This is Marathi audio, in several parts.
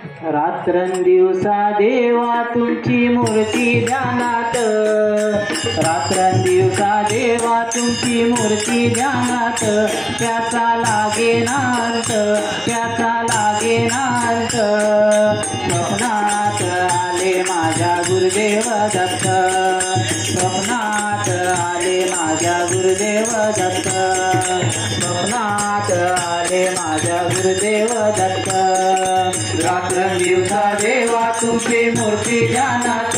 रात्रंदिवसा देवा तुमची मूर्ती ध्यानात, रात्रंदिवसा देवा तुमची मूर्ती ध्यानात, त्याचा लागेनांत, त्याचा लागेनांत. स्वप्नात आले माझ्या गुरुदेव दत्त, स्वप्नात आले माझ्या गुरुदेव दत्त, स्वप्नात आले माझ्या गुरुदेव दत्त. रात्रंदिवसा देवा तुमची मूर्ती ध्यानात,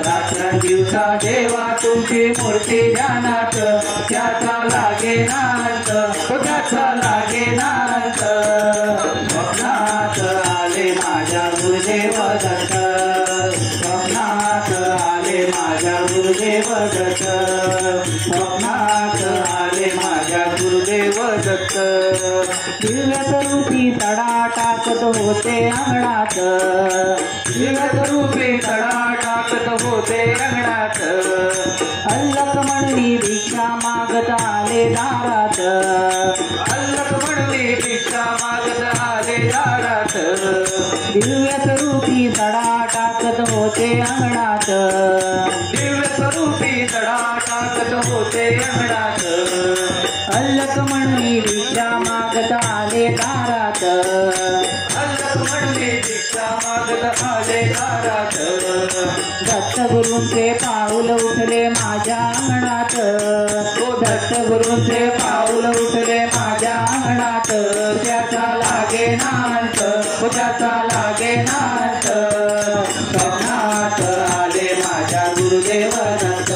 रात्रंदिवसा देवा तुमची मूर्ती ध्यानात, त्याचा लागेनांत, त्याचा लागेनांत. स्वप्नात आले माझ्या गुरुदेव दत्त, स्वप्नात आले माझ्या गुरुदेव दत्त, स्वप्नात आले माझ्या गुरुदेव दत्त. दिव्यस्वरूपी तडा टाकत होते अंगणात, दिव्यस्वरूपी तडा टाकत होते अंगणात. अल्लक म्हणली भिक्षा मागत आले दारात, अल्लक म्हणली भिक्षा मागत आले दारात. दिव्यस्वरूपी तडा टाकत होते अंगणात, दिव्यस्वरूपी तडा टाकत होते अंगणात. अल्लक म्हणली भिक्षा मागत आले दारात, अल्लक म्हणली भिक्षा मागत आले दारात. दत्तगुरूंचे पाऊल उठले माझ्या अंगणात, दत्तगुरूंचे पाऊल उठले माझ्या अंगणात, त्याचा लागेनांत, त्याचा लागेनांत. स्वप्नात आले माझ्या गुरुदेव दत्त,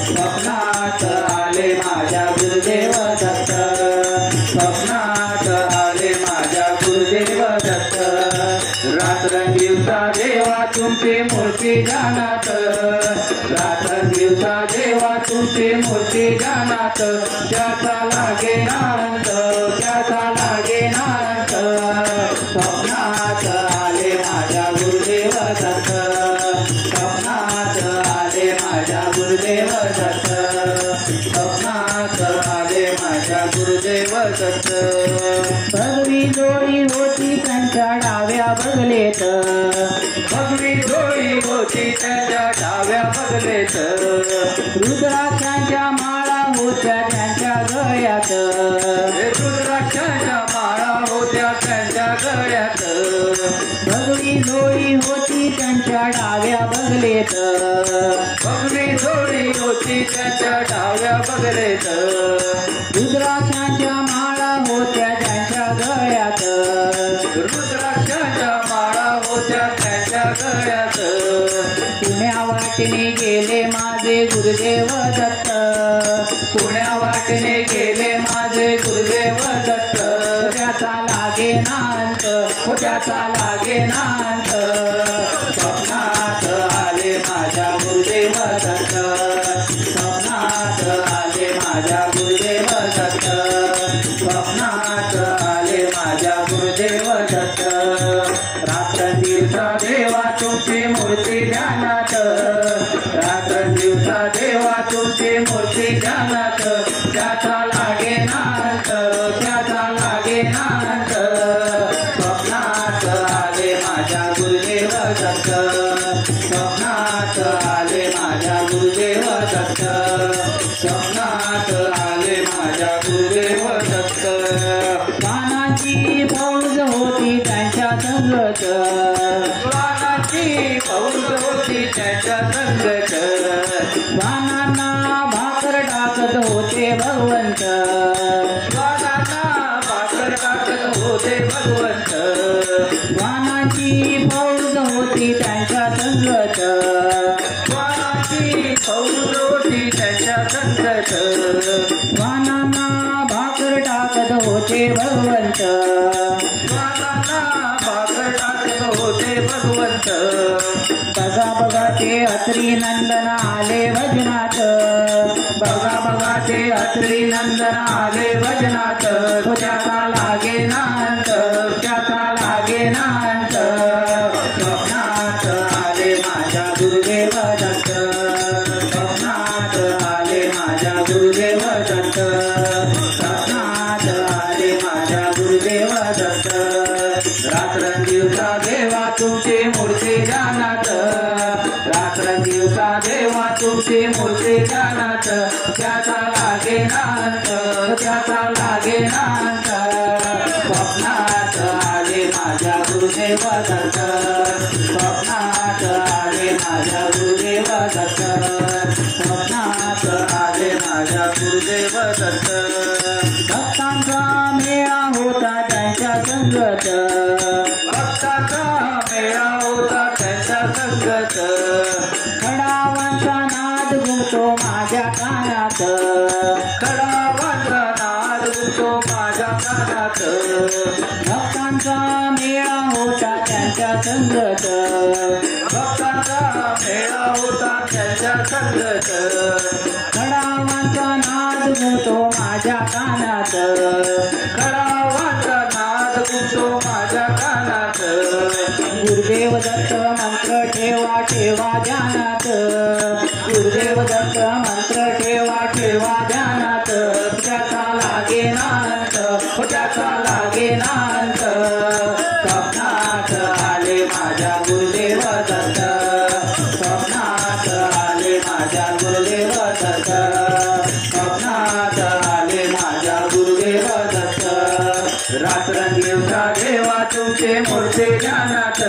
स्वप्नात आले माझ्या गुरुदेव दत्त, स्वप्नात आले माझ्या गुरुदेव दत्त. रात्रंदिवसा देवा तुमची मूर्ती ध्यानात, रात्रंदिवसा देवा तुमची मूर्ती ध्यानात, त्याचा लागेनांत, त्याचा लागेनांत. स्वप्नात आले माझ्या गुरुदेव दत्त, स्वप्नात आले माझ्या गुरुदेव दत्त, स्वप्नात आले माझ्या गुरुदेव दत्त. भगवी जोडी होती त्यांच्या डाव्या बगलेत, भगवी जोडी होती त्यांच्या डाव्या बगलेत. रुद्राक्षांच्या माळा होत्या त्यांच्या गळ्यात, रुद्राक्षांच्या माळा होत्या त्यांच्या गळ्यात. भगवी जोडी होती त्यांच्या डाव्या बगलेत, भगवी जोडी होती त्यांच्या डाव्या बगलेत. रुद्राक्षांच्या माळा होत्या त्यांच्या गळ्यात, रुद्राक्षांच्या माळा होत्या त्यांच्या गळ्यात. पुण्या वाटेने गेले माझे गुरुदेव दत्त, पुण्या वाटेने गेले माझे गुरुदेव दत्त, त्याचा लागेनांत, त्याचा लागेनांत. स्वप्नात आले माझ्या गुरुदेव दत्त, स्वप्नात आले माझ्या गुरुदेव दत्त, स्वप्नात आले माझ्या गुरुदेव दत्त. रात्रंदिवसा देवा तुमची मूर्ती ध्यानात, रात्रंदिवसा देवा तुमची मूर्ती ध्यानात, त्याचा लागेनांत, त्याचा लागेनांत. स्वप्नात आले माझ्या गुरुदेव दत्त, स्वप्नात आले माझ्या गुरुदेव दत्त, स्वप्नात आले माझ्या गुरुदेव दत्त. वानाची फौज होती त्यांच्या संगत, वानाची फौज होती त्यांच्या संगत. वानांना भाकर टाकत होते भगवंत, वानांना भाकर टाकत होते भगवंत. वानाची फौज होती त्यांच्या संगत, वानाची फौज होती त्यांच्या संगत. वानांना भाकर टाकत होते भगवंत, वानांना भाकर टाकत होते भगवंत. बघा बघा ते अत्री नंदन आले भजनात, बघा बघा ते अत्री नंदन आले भजनात, त्याचा लागेनांत, त्याचा लागेनांत. स्वप्नात आले माझ्या गुरुदेव दत्त, स्वप्नात आले माझ्या गुरुदेव दत्त, स्वप्नात आले माझ्या गुरुदेव दत्त. रात्र रात्रंदिवसा देवा तुमची मूर्ती ध्यानात रात्रंदिवसा देवा तुमची मूर्ती ध्यानात त्याचा लागे नांत त्याचा लागे नांत स्वप्नात आले माझ्या गुरुदेव दत्त स्वप्नात आले माझ्या गुरुदेव दत्त स्वप्नात आले माझ्या गुरुदेव दत्त भक्तांचा मेळा होता त्यांच्या संगत भक्तांचा मेळा होता त्यांच्या संगत खडावांचा नाद घुमतो माझ्या कानात खडावांचा नाद घुमतो माझ्या कानात भक्तांचा मेळा होता त्यांच्या संगत भक्तांचा मेळा होता त्यांच्या संगत खडावांचा नाद घुमतो माझ्या कानात खडावांचा नाद घुमतो माझ्या कानात गुरुदेव दत्त मंत्र ठेवा ठेवा ध्यानात गुरुदेव दत्त मंत्र ठेवा ठेवा ध्यानात त्याचा लागे नांत त्याचा लागे नांत स्वप्नात आले माझ्या गुरुदेव दत्त स्वप्नात आले माझ्या गुरुदेव दत्त स्वप्नात आले माझ्या गुरुदेव दत्त रात्रंदिवसा देवा तुमची मूर्ती ध्यानात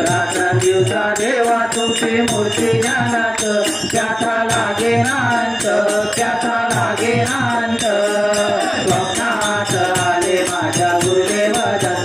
रात्रंदिवसा देवा तुमची मूर्ती ध्यानात त्याचा लागे नांत त्याचा लागे नांत स्वप्नात आले माझ्या गुरुदेव दत्त